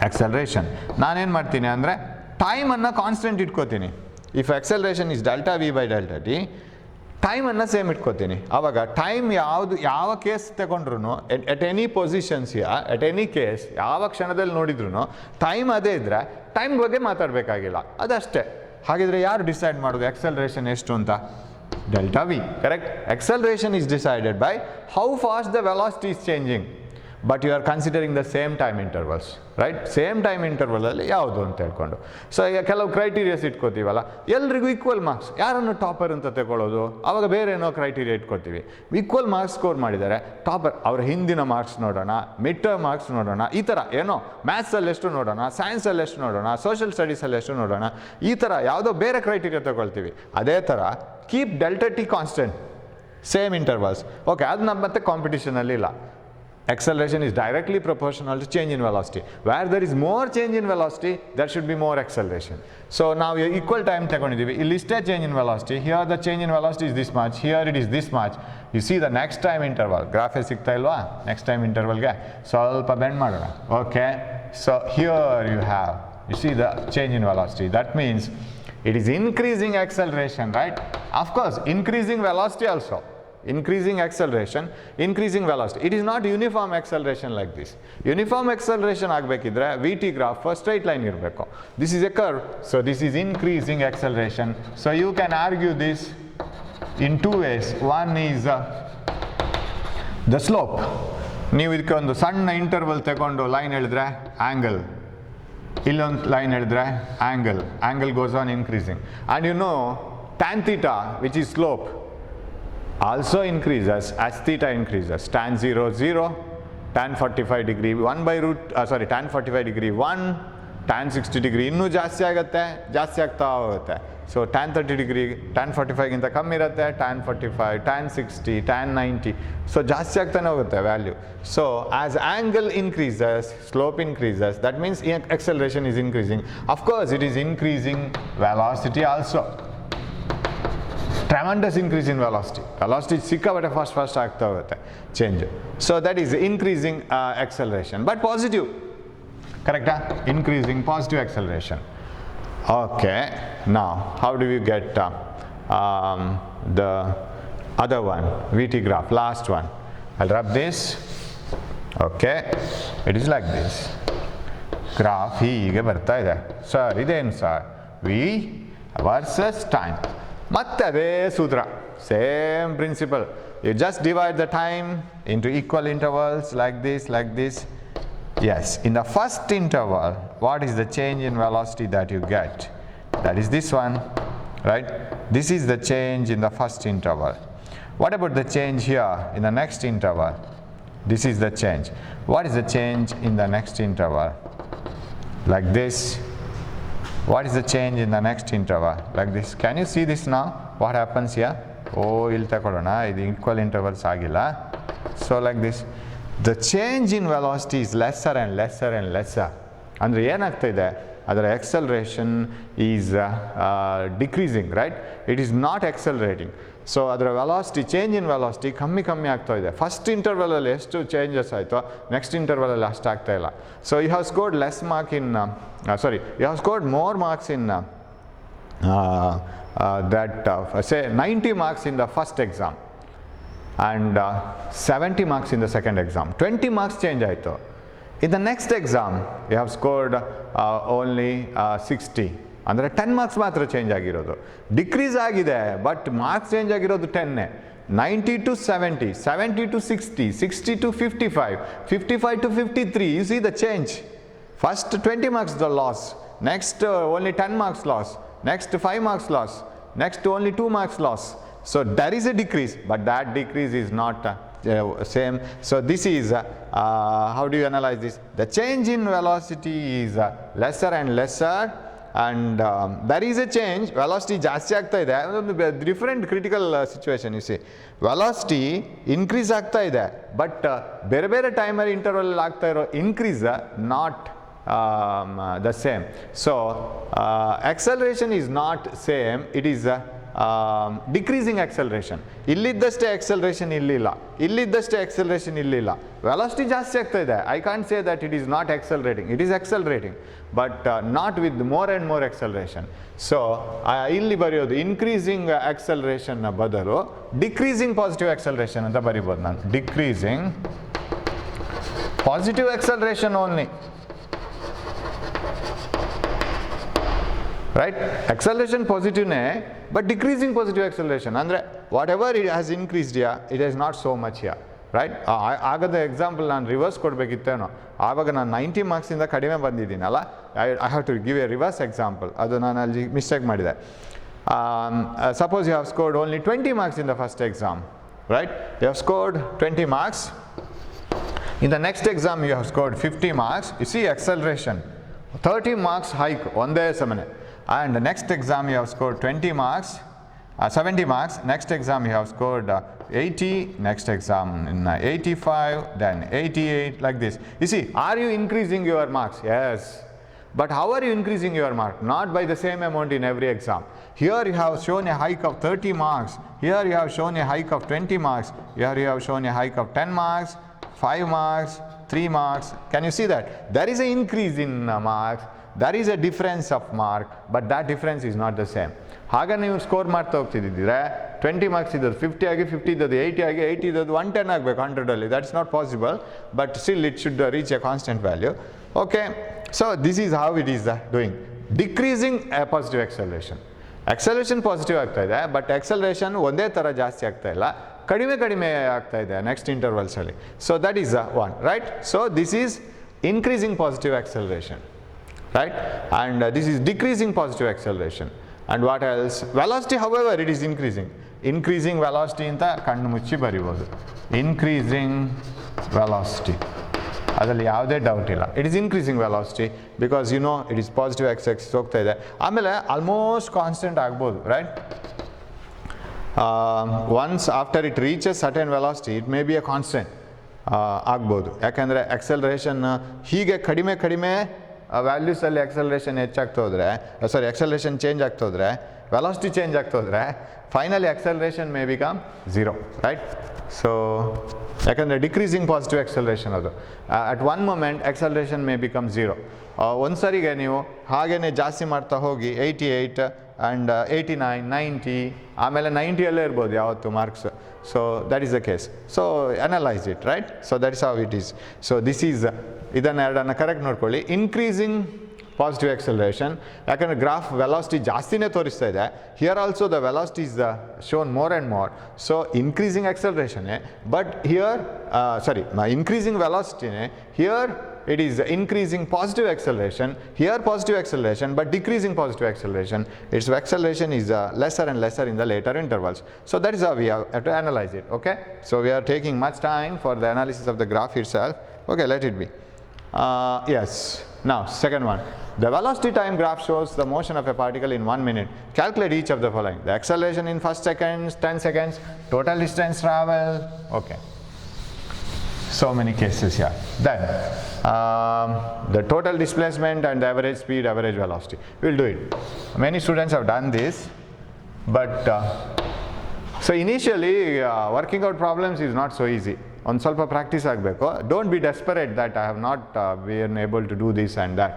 acceleration. ನಾನೇನು ಮಾಡ್ತೀನಿ ಅಂದರೆ ಟೈಮನ್ನು constant ಇಟ್ಕೋತೀನಿ. If acceleration is delta v by delta t, ಟೈಮನ್ನು same ಇಟ್ಕೋತೀನಿ. ಆವಾಗ time ಯಾವ case ತಗೊಂಡ್ರು at any positions at any case ಯಾವ ಕ್ಷಣದಲ್ಲಿ ನೋಡಿದ್ರು ಟೈಮ್ ಅದೇ ಇದ್ದರೆ ಟೈಮ್ ಬಗ್ಗೆ ಮಾತಾಡಬೇಕಾಗಿಲ್ಲ, ಅದಷ್ಟೇ. ಹಾಗಿದ್ರೆ ಯಾರು ಡಿಸೈಡ್ ಮಾಡೋದು ಎಕ್ಸಲರೇಷನ್ ಎಷ್ಟು ಅಂತ? Delta V, correct. Acceleration is decided by how fast the velocity is changing. But you are considering the same time intervals, right? Same time ಇಂಟರ್ವಲಲ್ಲಿ ಯಾವುದು ಅಂತ ಹೇಳ್ಕೊಂಡು. ಸೊ ಈಗ ಕೆಲವು ಕ್ರೈಟೀರಿಯಾಸ್ ಇಟ್ಕೋತೀವಲ್ಲ, ಎಲ್ರಿಗೂ ಈಕ್ವಲ್ ಮಾರ್ಕ್ಸ್, ಯಾರನ್ನು ಟಾಪರ್ ಅಂತ ತಗೊಳ್ಳೋದು? ಆವಾಗ ಬೇರೆ ಏನೋ ಕ್ರೈಟೀರಿಯಾ ಇಟ್ಕೊತೀವಿ. ಈಕ್ವಲ್ ಮಾರ್ಕ್ಸ್ ಸ್ಕೋರ್ ಮಾಡಿದ್ದಾರೆ, ಟಾಪರ್, ಅವ್ರ ಹಿಂದಿನ ಮಾರ್ಕ್ಸ್ ನೋಡೋಣ, ಮಿಡ್ ಟರ್ಮ್ ಮಾರ್ಕ್ಸ್ ನೋಡೋಣ, ಈ ಥರ ಏನೋ ಮ್ಯಾಥ್ಸಲ್ಲಿ ಎಷ್ಟು ನೋಡೋಣ, ಸೈನ್ಸಲ್ಲಿ ಎಷ್ಟು ನೋಡೋಣ, ಸೋಷಿಯಲ್ ಸ್ಟಡೀಸಲ್ಲಿ ಎಷ್ಟು ನೋಡೋಣ, ಈ ಥರ ಯಾವುದೋ ಬೇರೆ ಕ್ರೈಟೀರಿಯಾ ತಗೊಳ್ತೀವಿ. ಅದೇ ಥರ keep delta T constant, same intervals. Okay, ಅದು ನಮ್ಮ ಮತ್ತೆ ಕಾಂಪಿಟೇಷನಲ್ಲಿ ಇಲ್ಲ. Acceleration is directly proportional to change in velocity. Where there is more change in velocity, there should be more acceleration. So now equal time ತಗೊಂಡಿದ್ದೀವಿ, ಇಲ್ಲಿ ಇಷ್ಟೇ change in velocity, here the change in velocity is this much, here it is this much. You see the next time interval, ಗ್ರಾಫೇ ಸಿಗ್ತಾ ಇಲ್ವಾ? next time intervalಗೆ ಸ್ವಲ್ಪ bend ಮಾಡೋಣ. Okay, so here you have, you see the change in velocity. That means it is increasing acceleration, right? Of course, increasing velocity also. Increasing acceleration, increasing velocity. It is not uniform acceleration like this. Uniform acceleration ಆಗಬೇಕಿದ್ರೆ VT graph straight line ಇರಬೇಕು. This is a curve, so this is increasing acceleration. So you can argue this in two ways. One is the slope. ನೀವು ಇದಕ್ಕೆ ಒಂದು ಸಣ್ಣ interval ತಗೊಂಡು line ಹೇಳಿದ್ರೆ angle, ಇಲ್ಲೊಂದು line ಹೇಳಿದ್ರೆ angle, angle goes on increasing. And you know tan theta, which is slope, also increases as theta increases. Tan 0 0, tan 45 degree 1 by root tan 45 degree 1, tan 60 degree ಇನ್ನೂ ಜಾಸ್ತಿ ಆಗುತ್ತೆ, ಜಾಸ್ತಿ ಆಗ್ತಾ ಹೋಗುತ್ತೆ. ಸೊ tan 30 degree tan 45 ಗಿಂತ ಕಮ್ಮಿ ಇರುತ್ತೆ, tan 45, tan 60, tan 90, so ಜಾಸ್ತಿ ಆಗ್ತಾನೆ ಹೋಗುತ್ತೆ value. So as angle increases, slope increases, that means acceleration is increasing. Of course it is increasing velocity also. Tremendous increase in velocity. Velocity ಸಿಕ್ಕಾಪಟ್ಟೆ fast ಆಗ್ತಾ ಹೋಗುತ್ತೆ change. So that is increasing acceleration, but positive. ಕರೆಕ್ಟಾ? Increasing positive acceleration. Okay, now how do we get the other one, VT graph, last one? I'll rub this. Okay, it is like this. Graph ಹೀಗೆ ಬರ್ತಾ ಇದೆ. Sir ಇದೇನು sir? V versus time. ಮತ್ತೆ ಅದೇ ಸೂತ್ರ, same principal. You just divide the time into equal intervals like this, like this. Yes, in the first interval, what is the change in velocity that you get? That is this one, right? This is the change in the first interval. What about the change here in the next interval? This is the change. What is the change in the next interval? Like this. What is the change in the next interval? Like this. Can you see this now? What happens here? Oh, ಇಲ್ಲಿ ತಗೊಳ್ಳೋಣ, ಇದು equal intervals ಆಗಿಲ್ಲ. So like this. The change in velocity is lesser and lesser and lesser. ಅಂದರೆ ಏನಾಗ್ತಾ ಇದೆ? ಅದರ acceleration is decreasing, right? It is not accelerating. So ಅದರ velocity, change in velocity ಕಮ್ಮಿ ಆಗ್ತಾ ಇದೆ. ಫಸ್ಟ್ ಇಂಟರ್ವಲಲ್ಲಿ ಎಷ್ಟು ಚೇಂಜಸ್ ಆಯಿತೋ ನೆಕ್ಸ್ಟ್ ಇಂಟರ್ವಲಲ್ಲಿ ಅಷ್ಟು ಆಗ್ತಾ ಇಲ್ಲ. So you have scored less mark in you have scored more marks in that say 90 marks in the first exam and 70 marks in the second exam. 20 marks change ಆಯಿತು. In the next exam you have scored only 60. ಅಂದರೆ 10 marks ಮಾತ್ರ change ಆಗಿರೋದು. Decrease ಆಗಿದೆ but marks change ಆಗಿರೋದು 10. 90 to 70, 70 to 60, 60 to 55, 55 to 53. You see the change. First 20 marks the loss, next only 10 marks loss, next 5 marks loss, next only 2 marks loss. So there is a decrease, but that decrease is not same. So this is how do you analyze this? The change in velocity is lesser and lesser. And there is a change, velocity ಜಾಸ್ತಿ ಆಗ್ತಾ ಇದೆ. Different critical situation. U C velocity increase ಆಗ್ತಾ ಇದೆ but ಬೇರೆ ಬೇರೆ ಟೈಮಲ್ಲಿ interval ಆಗ್ತಾ ಇರೋ increase not the same. So acceleration is not same, it is decreasing acceleration. ಇಲ್ಲಿದ್ದಷ್ಟೇ acceleration ಇಲ್ಲಿಲ್ಲ, ಇಲ್ಲಿದ್ದಷ್ಟೇ acceleration ಇಲ್ಲಿಲ್ಲ. ವೆಲಾಸಿಟಿ ಜಾಸ್ತಿ ಆಗ್ತಾ ಇದೆ. I can't say that it is not accelerating, it is accelerating but not with more and more acceleration. So ಇಲ್ಲಿ ಬರೆಯೋದು increasing acceleration ನ ಬದಲು decreasing positive acceleration ಅಂತ ಬರಿಬೋದು ನಾನು. Decreasing positive acceleration only. Right? Acceleration positive ne, but decreasing positive acceleration. Andre whatever it has increased here, it is not so much here. Right. ಆಗದ example ನಾನು reverse ಕೊಡಬೇಕಿತ್ತೇನೋ, ಆವಾಗ ನಾನು 90 ಮಾರ್ಕ್ಸಿಂದ ಕಡಿಮೆ ಬಂದಿದ್ದೀನಲ್ಲ, I have to give a reverse example. ಅದು ನಾನು ಅಲ್ಲಿ ಮಿಸ್ಟೇಕ್ ಮಾಡಿದೆ. Suppose you have scored only 20 marks in the first exam, right? You have scored 20 marks. In the next exam you have scored 50 marks. You see acceleration, 30 marks hike ಒಂದೇ ಸಮನೆ. And the next exam you have scored 20 marks, 70 marks. Next exam you have scored 80, next exam 85, then 88, like this. You see, are you increasing your marks? Yes. But how are you increasing your mark? Not by the same amount in every exam. Here you have shown a hike of 30 marks. Here you have shown a hike of 20 marks. Here you have shown a hike of 10 marks, 5 marks, 3 marks. Can you see that? There is an increase in marks. There is a difference of mark, but that difference is not the same. ಹಾಗೆ ನೀವು score ಮಾಡ್ತಾ ಹೋಗ್ತಿದ್ದಿದ್ರೆ 20 marks ಇದ್ದದ್ದು 50 ಆಗಿ, 50 ಇದ್ದದ್ದು 80 ಆಗಿ, 80 ಇದ್ದದ್ದು 110 ಆಗಬೇಕು 100ಅಲ್ಲಿ. That's not possible, but still it should reach a constant value. Okay, so this is how it is doing. Decreasing positive acceleration positive ಆಗ್ತಾ ಇದೆ, ಬಟ್ ಎಕ್ಸಲರೇಷನ್ ಒಂದೇ ಥರ ಜಾಸ್ತಿ ಆಗ್ತಾ ಇಲ್ಲ, ಕಡಿಮೆ ಕಡಿಮೆ ಆಗ್ತಾ ಇದೆ ನೆಕ್ಸ್ಟ್ ಇಂಟರ್ವಲ್ಸಲ್ಲಿ. So that is one, right? So this is increasing positive acceleration, right? And this is decreasing positive acceleration. And what else? Velocity, however, it is increasing velocity anta kannu muchi baribodu. Increasing velocity, adalli yavade doubt illa, it is increasing velocity because you know it is positive x axis hogta ide. Amele almost constant agbodu, right? Once after it reaches certain velocity it may be a constant agbodu, yakandre acceleration hige kadime kadime ವ್ಯಾಲ್ಯೂಸಲ್ಲಿ acceleration ಹೆಚ್ಚಾಗ್ತಾ ಹೋದರೆ, acceleration change ಆಗ್ತಾ ಹೋದರೆ, velocity change ಆಗ್ತಾ ಹೋದರೆ, finally acceleration may become 0, right? So ಯಾಕಂದರೆ decreasing positive acceleration ಅದು. At one moment acceleration may become 0. ಒಂದು ಸರಿಗೆ ನೀವು ಹಾಗೇ ಜಾಸ್ತಿ ಮಾಡ್ತಾ ಹೋಗಿ 88 ಆ್ಯಂಡ್ 89, 90, ಆಮೇಲೆ 90ಯಲ್ಲೇ ಇರ್ಬೋದು ಯಾವತ್ತು marks. So that is the case. So analyse it, right? So that is how it is. So this is, ಇದನ್ನು ಎರಡನ್ನು ಕರೆಕ್ಟ್ ನೋಡ್ಕೊಳ್ಳಿ. ಇನ್ಕ್ರೀಸಿಂಗ್ ಪಾಸಿಟಿವ್ ಎಕ್ಸಲರೇಷನ್, ಯಾಕಂದರೆ ಗ್ರಾಫ್ ವೆಲಾಸಿಟಿ ಜಾಸ್ತಿನೇ ತೋರಿಸ್ತಾ ಇದೆ. Here also the velocity is shown more and more. So increasing ಎಕ್ಸಲರೇಷನ್ನೇ, but here increasing ವೆಲಾಸಿಟಿನೇ. Here it is increasing positive acceleration, here positive acceleration, but decreasing positive acceleration. Its acceleration is lesser and lesser in the later intervals. So that is how we have to analyze it. Okay, so we are taking much time for the analysis of the graph itself. Okay, let it be. Yes, now second one, the velocity time graph shows the motion of a particle in 1 minute. Calculate each of the following: the acceleration in first seconds, 10 seconds, total distance travel. Okay, so many cases here. Then the total displacement and the average speed, average velocity. We will do it. Many students have done this, but so initially working out problems is not so easy. ಒಂದು ಸ್ವಲ್ಪ practice ಆಗಬೇಕು. Don't be desperate that I have not been able to do this and that.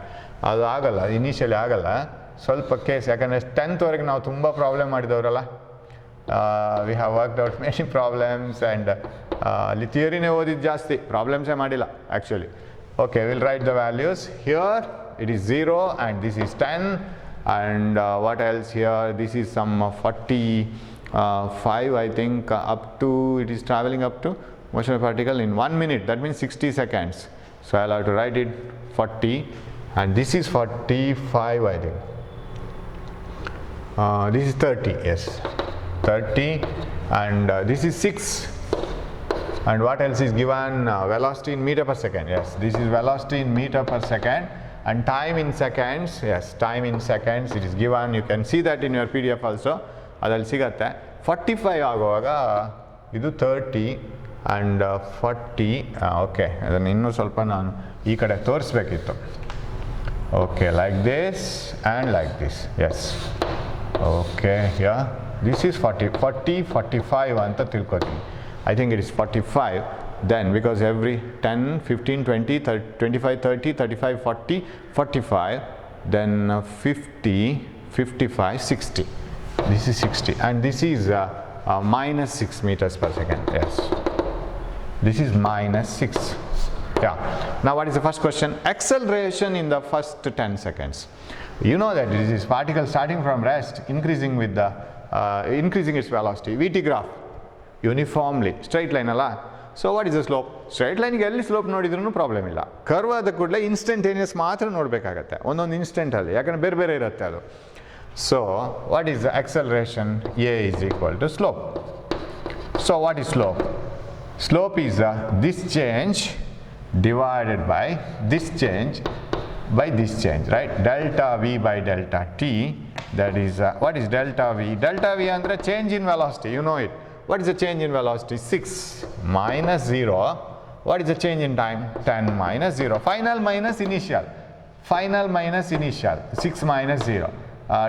ಅದು ಆಗಲ್ಲ, initially ಆಗಲ್ಲ. ಸ್ವಲ್ಪ case, ಯಾಕಂದರೆ 10th ನಾವು ತುಂಬ ಪ್ರಾಬ್ಲಮ್ ಮಾಡಿದವರಲ್ಲ. We have worked out many problems and ಅಲ್ಲಿ ಥಿಯರಿನೇ ಓದಿದ್ದು ಜಾಸ್ತಿ, ಪ್ರಾಬ್ಲಮ್ಸೇ ಮಾಡಿಲ್ಲ actually. Okay, will write the values. Here it is 0 and this is 10, and what else here? This is some 45 I think, up to, it is traveling up to motion of particle in 1 minute, that means 60 seconds. So I'll have to write it 40, and this is 45 I think. This is 30, yes, 30, and this is 6. And what else is given? Velocity in meter per second. Yes, this is velocity in meter per second, and time in seconds. Yes, time in seconds it is given. You can see that in your PDF also. Adalli sigatte. 45 ಆಗುವಾಗ ಇದು 30 and 40. Okay, ಅದನ್ನು ಇನ್ನೂ ಸ್ವಲ್ಪ ನಾನು ಈ ಕಡೆ ತೋರಿಸ್ಬೇಕಿತ್ತು. Okay, like this and like this. Yes, okay, yeah, this is 45 ಅಂತ ತಿಳ್ಕೊತೀನಿ. I think it is 45 then, because every 10, 15, 20, 30, 25, 30, 35, 40, 45, then 50, 55, 60. This is 60, and this is minus 6 meters per second. Yes, this is minus 6. Yeah. Now what is the first question? Acceleration in the first 10 seconds. You know that this is particle starting from rest, increasing with the increasing its velocity. VT graph uniformly straight line alla. So what is the slope? Straight ಲೈನ್ಗೆ ಎಲ್ಲಿ slope ನೋಡಿದ್ರೂ problem ಇಲ್ಲ. Curve ಆದ ಕೂಡಲೇ instantaneous ಮಾತ್ರ ನೋಡಬೇಕಾಗತ್ತೆ ಒಂದೊಂದು ಇನ್ಸ್ಟೆಂಟಲ್ಲಿ, ಯಾಕಂದರೆ ಬೇರೆ ಬೇರೆ ಇರುತ್ತೆ ಅದು. So what is the acceleration? A is equal to slope. So what is slope? Slope is this change divided by this change by this change, right? Delta V by delta T, that is what is delta V? Delta V andre change in velocity, you know it. What is the change in velocity? 6 minus 0. What is the change in time? 10 minus 0. Final minus initial. Final minus initial. 6 minus 0.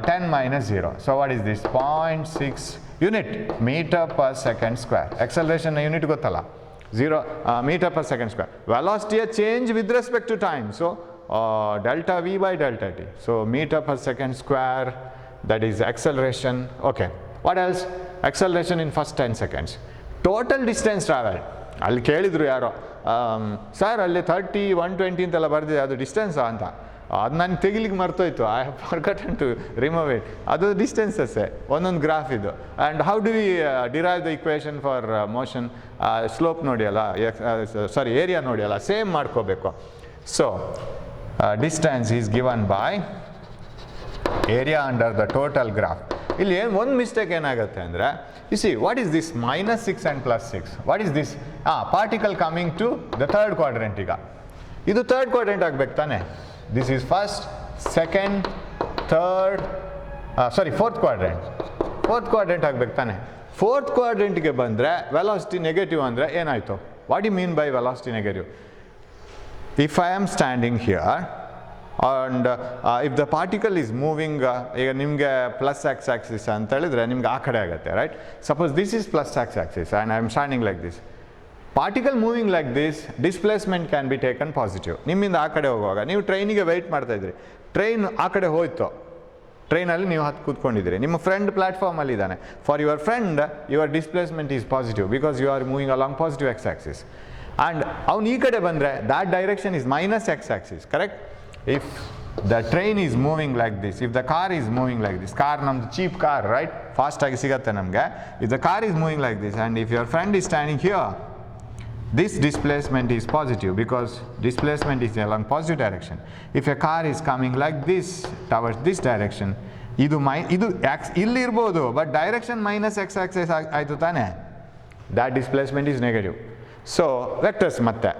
10 minus 0. So what is this? 0.6 unit meter per second square. Acceleration unit gottalla 0 meter per second square. Velocity change with respect to time. So delta V by delta T. So meter per second square, that is acceleration. Okay. What else? Acceleration in first 10 seconds. Total distance traveled. ಅಲ್ಲಿ ಕೇಳಿದ್ರು ಯಾರೋ, sir ಅಲ್ಲಿ 30 120 ಅಂತೆಲ್ಲ ಬರ್ದಿದೆ, ಅದು distance ಅಂತ. ಅದು ನಾನು ತೆಗಿಲಿಕ್ಕೆ ಮರ್ತೋಯ್ತು. I have forgotten to remove it. ಅದು ಡಿಸ್ಟೆನ್ಸಸ್ಸೇ, ಒಂದೊಂದು ಗ್ರಾಫ್ ಇದು. And how do we derive the equation for motion? Slope ನೋಡಿ ಅಲ್ಲ, ಸಾರಿ ಏರಿಯಾ ನೋಡಿ ಅಲ್ಲ, ಸೇಮ್ ಮಾಡ್ಕೋಬೇಕು. So distance is given by area under the total graph. ಇಲ್ಲಿ ಒಂದು ಮಿಸ್ಟೇಕ್ ಏನಾಗುತ್ತೆ ಅಂದರೆ, you see what is this -6 and +6? What is this? Particle coming to the third quadrant. ಈಗ ಇದು ಥರ್ಡ್ ಕ್ವಾಡ್ರೆಂಟ್ ಆಗಬೇಕು ತಾನೆ? This is first, second, third, sorry fourth quadrant. Fourth quadrant ಆಗಬೇಕು ತಾನೆ? ಫೋರ್ತ್ ಕ್ವಾಡ್ರೆಂಟ್ಗೆ ಬಂದರೆ ವೆಲಾಸಿಟಿ ನೆಗೆಟಿವ್ ಅಂದರೆ ಏನಾಯಿತು? What you mean by velocity negative? If I am standing here and if the particle is moving, ಈಗ ನಿಮಗೆ ಪ್ಲಸ್ ಎಕ್ಸ್ ಆಕ್ಸಿಸ್ ಅಂತ ಹೇಳಿದ್ರೆ ನಿಮ್ಗೆ ಆ ಕಡೆ ಆಗುತ್ತೆ, right? Suppose this is plus X axis and I am standing like this. Particle moving like this, displacement can be taken positive. ನಿಮ್ಮಿಂದ ಆ ಕಡೆ ಹೋಗುವಾಗ ನೀವು ಟ್ರೈನಿಗೆ ವೆಯ್ಟ್ ಮಾಡ್ತಾಯಿದ್ರಿ, ಟ್ರೈನ್ ಆ ಕಡೆ ಹೋಯ್ತು, ಟ್ರೈನಲ್ಲಿ ನೀವು ಹತ್ತು ಕೂತ್ಕೊಂಡಿದ್ದೀರಿ, ನಿಮ್ಮ ಫ್ರೆಂಡ್ ಪ್ಲಾಟ್ಫಾರ್ಮಲ್ಲಿ ಇದ್ದಾನೆ. For your friend your displacement is positive because you are moving along positive X axis. And ಅವ್ನು ಈ ಕಡೆ ಬಂದರೆ that direction is minus X axis, correct? If the train is moving like this, if the car is moving like this, car ನಮ್ಮದು cheap car, right? ಫಾಸ್ಟಾಗಿ ಸಿಗುತ್ತೆ ನಮಗೆ. If the car is moving like this and if your friend is standing here, this displacement is positive because displacement is along positive direction. If a car is coming like this towards this direction, ಇದು ಇಲ್ಲಿ ಇರ್ಬೋದು, but direction minus X axis ಆಯಿತು ತಾನೆ? That displacement is negative. So vectors, ಮತ್ತೆ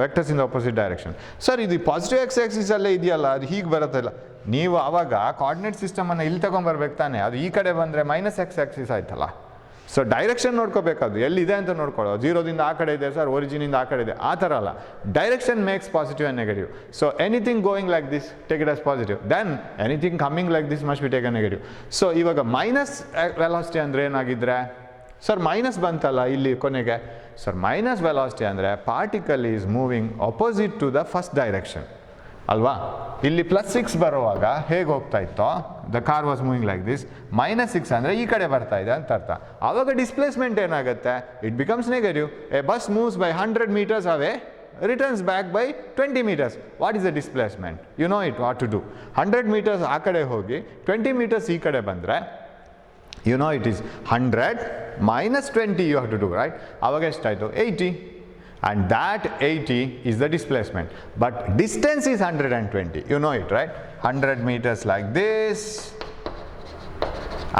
vectors in the opposite direction. Sir ಇದು positive X ಆಕ್ಸಿಸಲ್ಲೇ ಇದೆಯಲ್ಲ, ಅದು ಹೀಗೆ ಬರುತ್ತಲ್ಲ. ನೀವು ಆವಾಗ ಕೋಆರ್ಡಿನೇಟ್ ಸಿಸ್ಟಮನ್ನು ಇಲ್ಲಿ ತೊಗೊಂಬರ್ಬೇಕು ತಾನೆ? ಅದು ಈ ಕಡೆ ಬಂದರೆ ಮೈನಸ್ ಎಕ್ಸ್ ಆಕ್ಸಿಸ್ ಆಯ್ತಲ್ಲ. ಸೊ ಡೈರೆಕ್ಷನ್ ನೋಡ್ಕೋಬೇಕದು, ಎಲ್ಲಿದೆ ಅಂತ ನೋಡ್ಕೊಳ್ಳೋದು. ಜೀರೋದಿಂದ ಆ ಕಡೆ ಇದೆ ಸರ್, ಒರಿಜಿನಿಂದ ಆ ಕಡೆ ಇದೆ, ಆ ಥರ ಅಲ್ಲ. Direction makes positive and negative. So anything going like this take it as positive, then anything coming like this must be take a negative. So ಇವಾಗ ಮೈನಸ್ ವೆಲಾಸಿಟಿ ಅಂದರೆ ಏನಾಗಿದ್ರೆ, ಸರ್ ಮೈನಸ್ ಬಂತಲ್ಲ ಇಲ್ಲಿ ಕೊನೆಗೆ. ಸರ್ ಮೈನಸ್ ವೆಲಾಸಿಟಿ ಅಂದರೆ particle is moving opposite to the first direction ಅಲ್ವಾ? ಇಲ್ಲಿ +6 ಬರುವಾಗ ಹೇಗೆ ಹೋಗ್ತಾ ಇತ್ತೋ, the car was moving like this, -6 ಅಂದರೆ ಈ ಕಡೆ ಬರ್ತಾ ಇದೆ ಅಂತ ಅರ್ಥ. ಆವಾಗ ಡಿಸ್ಪ್ಲೇಸ್ಮೆಂಟ್ ಏನಾಗುತ್ತೆ? It becomes negative. A bus moves by 100 meters away, returns back by 20 meters. What is the displacement? You know it, what to do. 100 meters ಆ ಕಡೆ ಹೋಗಿ 20 meters ಈ ಕಡೆ ಬಂದರೆ, you know it is 100 minus 20 you have to do, right? ಆವಾಗ ಎಷ್ಟಾಯಿತು? 80. And that 80 is the displacement. But distance is 120. You know it, right? 100 meters like this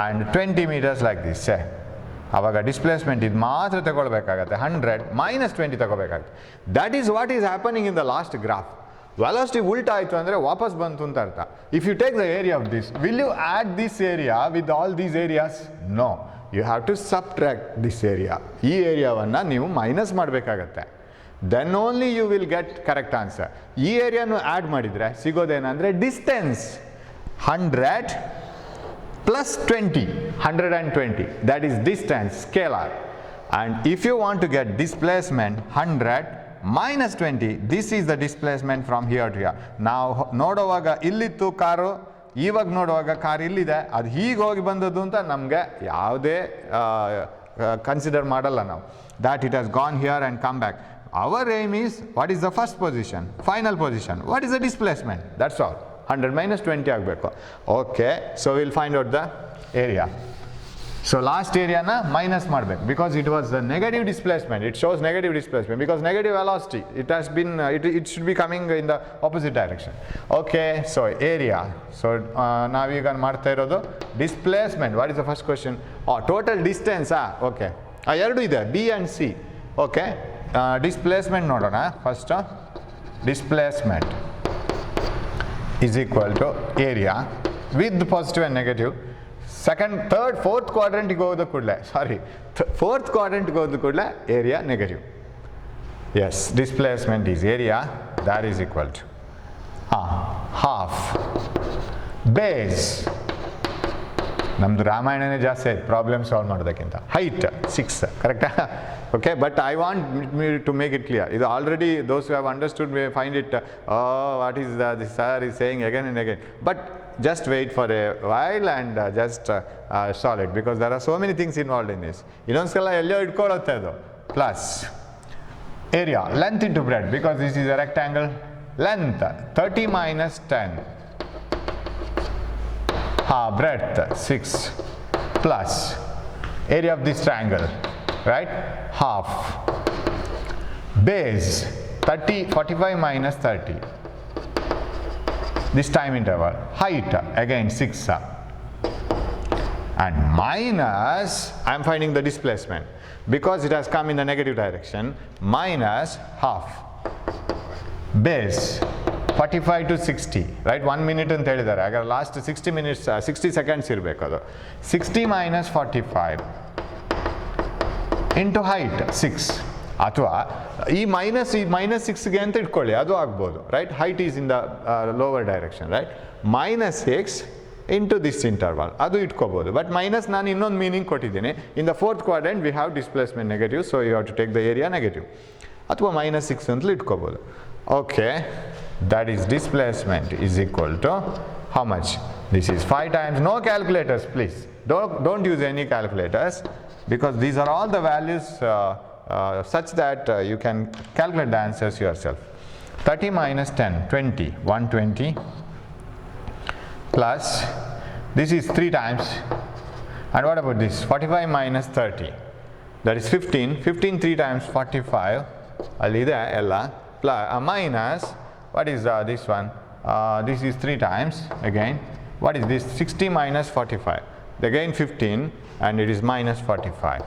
and 20 meters like this. Say. ಆವಾಗ displacement ಇದು ಮಾತ್ರ ತಗೊಳ್ಬೇಕಾಗತ್ತೆ, 100 minus 20 ತಗೋಬೇಕಾಗುತ್ತೆ. That is what is happening in the last graph. Velocity ಉಲ್ಟಾ ಆಯಿತು ಅಂದರೆ ವಾಪಸ್ ಬಂತು ಅಂತ ಅರ್ಥ. If you take the area of this, will you add this area with all these areas? No, you have to subtract this area. ಈ ಏರಿಯಾವನ್ನು ನೀವು ಮೈನಸ್ ಮಾಡಬೇಕಾಗತ್ತೆ. Then only you will get correct answer. ಈ ಏರಿಯಾನು add ಮಾಡಿದರೆ ಸಿಗೋದೇನೆಂದರೆ distance 100 plus 20, 120, that is distance, scalar. And if you want to get displacement 100 minus 20, this is the displacement from here to here. ನಾವು ನೋಡುವಾಗ ಇಲ್ಲಿತ್ತು car, ಇವಾಗ ನೋಡುವಾಗ car ಇಲ್ಲಿದೆ, ಅದು ಹೀಗೆ ಹೋಗಿ ಬಂದದ್ದು ಅಂತ ನಮಗೆ ಯಾವುದೇ ಕನ್ಸಿಡರ್ ಮಾಡಲ್ಲ ನಾವು. that it has gone here and come back. Our aim is, what is the first position, final position, what is the displacement, that's all. 100 minus 20 ಆಗಬೇಕು. Okay, so will find out the area. So last area na minus ಮಾಡಬೇಕು because it was the negative displacement. It shows negative displacement because negative velocity. It has been it should be coming in the opposite direction. Okay, so area. So ನಾವೀಗ ಮಾಡ್ತಾ ಇರೋದು displacement. What is the first question? Total distance. Okay. ಎರಡು ಇದೆ B and C. Okay. Displacement ನೋಡೋಣ first. Displacement is equal to area with positive and negative. Second, third, fourth quadrant go the kudle. Sorry, fourth quadrant go the kudle. Area negative. Yes, displacement is area. That is equal to half base. ನಮ್ದು ರಾಮಾಯಣನೇ ಜಾಸ್ತಿ ಆಯ್ತು problem solve ಮಾಡೋದಕ್ಕಿಂತ. Height 6 ಕರೆಕ್ಟಾ? Okay, but I want me to make it clear. It already those who have understood may find it what is this sir is saying again and again. But just wait for a while and just solve it because there are so many things involved in this. ಇನ್ನೊಂದ್ಸಲ ಎಲ್ಲೋ ಇಟ್ಕೊಳ್ಳುತ್ತೆ ಅದು. Plus area, length into breadth because this is a rectangle. Length 30 minus 10. Breadth 6 plus area of this triangle, right? Half. Base 45 minus 30. This time interval. Height again 6. And minus, I am finding the displacement because it has come in the negative direction. Minus half. Base 45 to 60, right? 1 minute ಅಂತ ಹೇಳಿದ್ದಾರೆ. ಆಗ last 60 minutes 60 seconds ಇರಬೇಕು ಅದು. 60 minus 45 into height 6. ಅಥವಾ ಈ minus 6ಗೆ ಅಂತ ಇಟ್ಕೊಳ್ಳಿ, ಅದು ಆಗ್ಬೋದು, right? Height is in the lower direction, right? minus 6 into this interval, ಅದು ಇಟ್ಕೋಬೋದು. ಬಟ್ ಮೈನಸ್ ನಾನು ಇನ್ನೊಂದು ಮೀನಿಂಗ್ ಕೊಟ್ಟಿದ್ದೀನಿ. In the fourth quadrant we have displacement negative, so you have to take the area negative. ಅಥವಾ minus 6 ಅಂತಲೂ ಇಟ್ಕೋಬೋದು. Okay, that is displacement is equal to how much? This is 5 times, no calculators please, don't use any calculators because these are all the values such that you can calculate the answers yourself. 30 minus 10, 20, 120 plus this is 3 times, and what about this? 45 minus 30, that is 15. 15 3 times 45 alide ella minus what is this one? This is 3 times again. What is this? 60 minus 45. Again 15 and it is minus 45.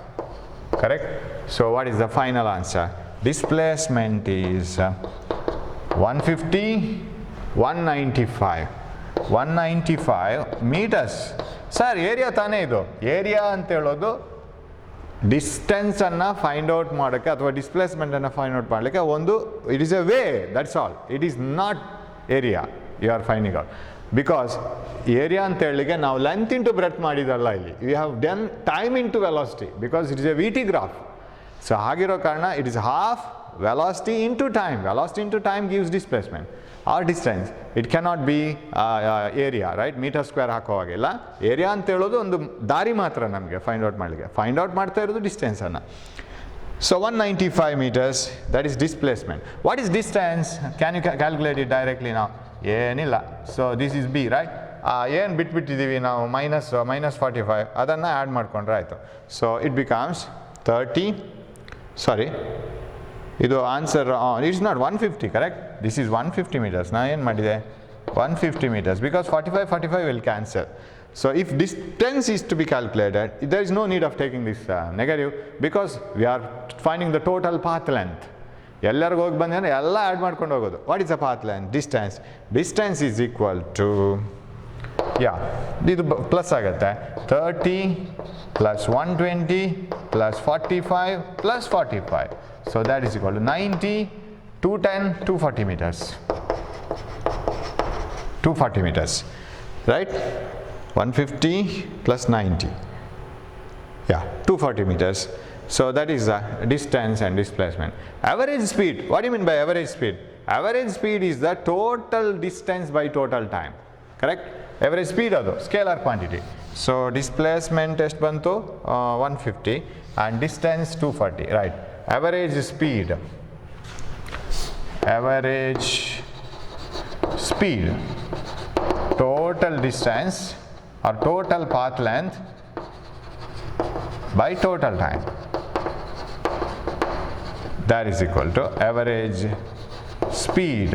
Correct? So what is the final answer? Displacement is 150, 195. 195 meters. Sir, area ತಾನೇ ಇದು. Area ಅಂತ ಹೇಳೋದು distance ಅನ್ನು find out ಮಾಡೋಕ್ಕೆ ಅಥವಾ displacement ಅನ್ನು find out ಮಾಡಲಿಕ್ಕೆ ಒಂದು it is a way, that's all. It is not area you are finding out because area ಅಂತ ಹೇಳಿಗೆ ನಾವು ಲೆಂತ್ ಇಂಟು ಬ್ರೆಡ್ತ್ ಮಾಡಿದಲ್ಲ, ಇಲ್ಲಿ you have done time into velocity because it is a V T graph. So ಹಾಗಿರೋ ಕಾರಣ it is half velocity into time. Velocity into time gives displacement or distance. It cannot be area, right? Meter square ಹಾಕೋವಾಗಿಲ್ಲ. Area ಅಂತ ಹೇಳೋದು ಒಂದು ದಾರಿ ಮಾತ್ರ ನಮಗೆ find out ಮಾಡಲಿಕ್ಕೆ. ಫೈಂಡ್ ಔಟ್ ಮಾಡ್ತಾ ಇರೋದು ಡಿಸ್ಟೆನ್ಸನ್ನು. So 195 meters, that is displacement. What is distance? Can you calculate it directly now? ಏನಿಲ್ಲ. So this is B, right? ಏನು ಬಿಟ್ಬಿಟ್ಟಿದ್ದೀವಿ ನಾವು minus 45, ಅದನ್ನು ಆ್ಯಡ್ ಮಾಡಿಕೊಂಡ್ರೆ ಆಯಿತು. So it becomes 30, sorry, ಇದು answer it's not 150, correct? This is 150 meters. ನಾ ಏನು ಮಾಡಿದೆ 150 meters because 45 will cancel. So if distance is to be calculated, there is no need of taking this negative because we are finding the total path length. ಎಲ್ಲರಿಗೂ ಹೋಗಿ ಬಂದ್ರೆ ಎಲ್ಲ add ಮಾಡ್ಕೊಂಡು ಹೋಗೋದು. What is the path length? Distance is equal to ಇದು plus ಆಗುತ್ತೆ 30 plus 120 plus 45 plus 45. So that is equal to 90, 210, 240 meters. 240 meters, right? 150 plus 90. 240 meters. So that is the distance and displacement. Average speed. What do you mean by average speed? Average speed is the total distance by total time. Correct? Average speed adu scalar quantity. So displacement ಎಷ್ಟು ಬಂತು 150 and distance 240, right? Average speed, total distance or total path length by total time, that is equal to average speed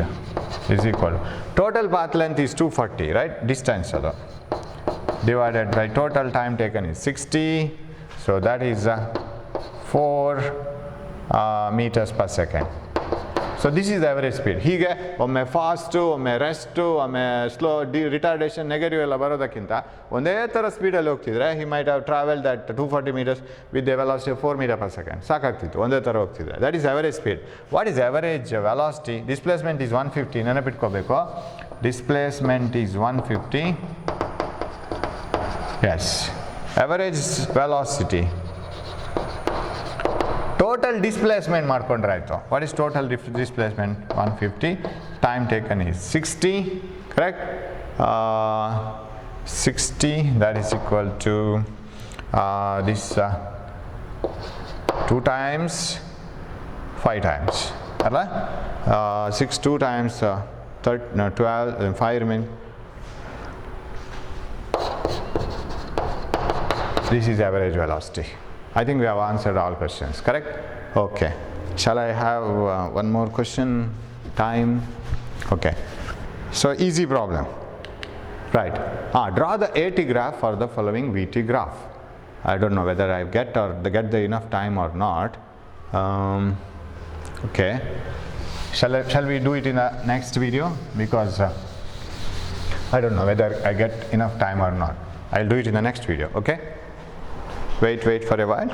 is equal to total path length is 240, right? Distance divided by total time taken is 60, so that is 4 meters per second. So this is the average speed. ಹೀಗೆ ಒಮ್ಮೆ fast, ಒಮ್ಮೆ rest, ಒಮ್ಮೆ slow, retardation, negative ಎಲ್ಲ ಬರೋದಕ್ಕಿಂತ ಒಂದೇ ಥರ ಸ್ಪೀಡಲ್ಲಿ ಹೋಗ್ತಿದ್ರೆ he might have traveled at 240 meters with a velocity of 4 meters per second. ಸಾಕಾಗ್ತಿತ್ತು ಒಂದೇ ಥರ ಹೋಗ್ತಿದ್ರೆ. That is average speed. What is average velocity? Displacement is 150. ನೆನಪಿಟ್ಕೋಬೇಕು. Displacement is 150. Yes. Average velocity. Total displacement ಮಾಡ್ಕೊಂಡ್ರೆ ಆಯಿತು. What is total displacement? 150. Time taken is 60, correct? 60, that is equal to this 2 times 5 times. ಅಲ್ಲ 6 2 times 12 5 remain. This is average velocity. I think we have answered all questions, correct? Okay. Shall I have one more question? Time? Okay. So easy problem. Right. Draw the AT graph for the following VT graph. I don't know whether I get the enough time or not. Okay. Shall we do it in the next video? Because I don't know whether I get enough time or not. I'll do it in the next video. Okay. Wait for a while.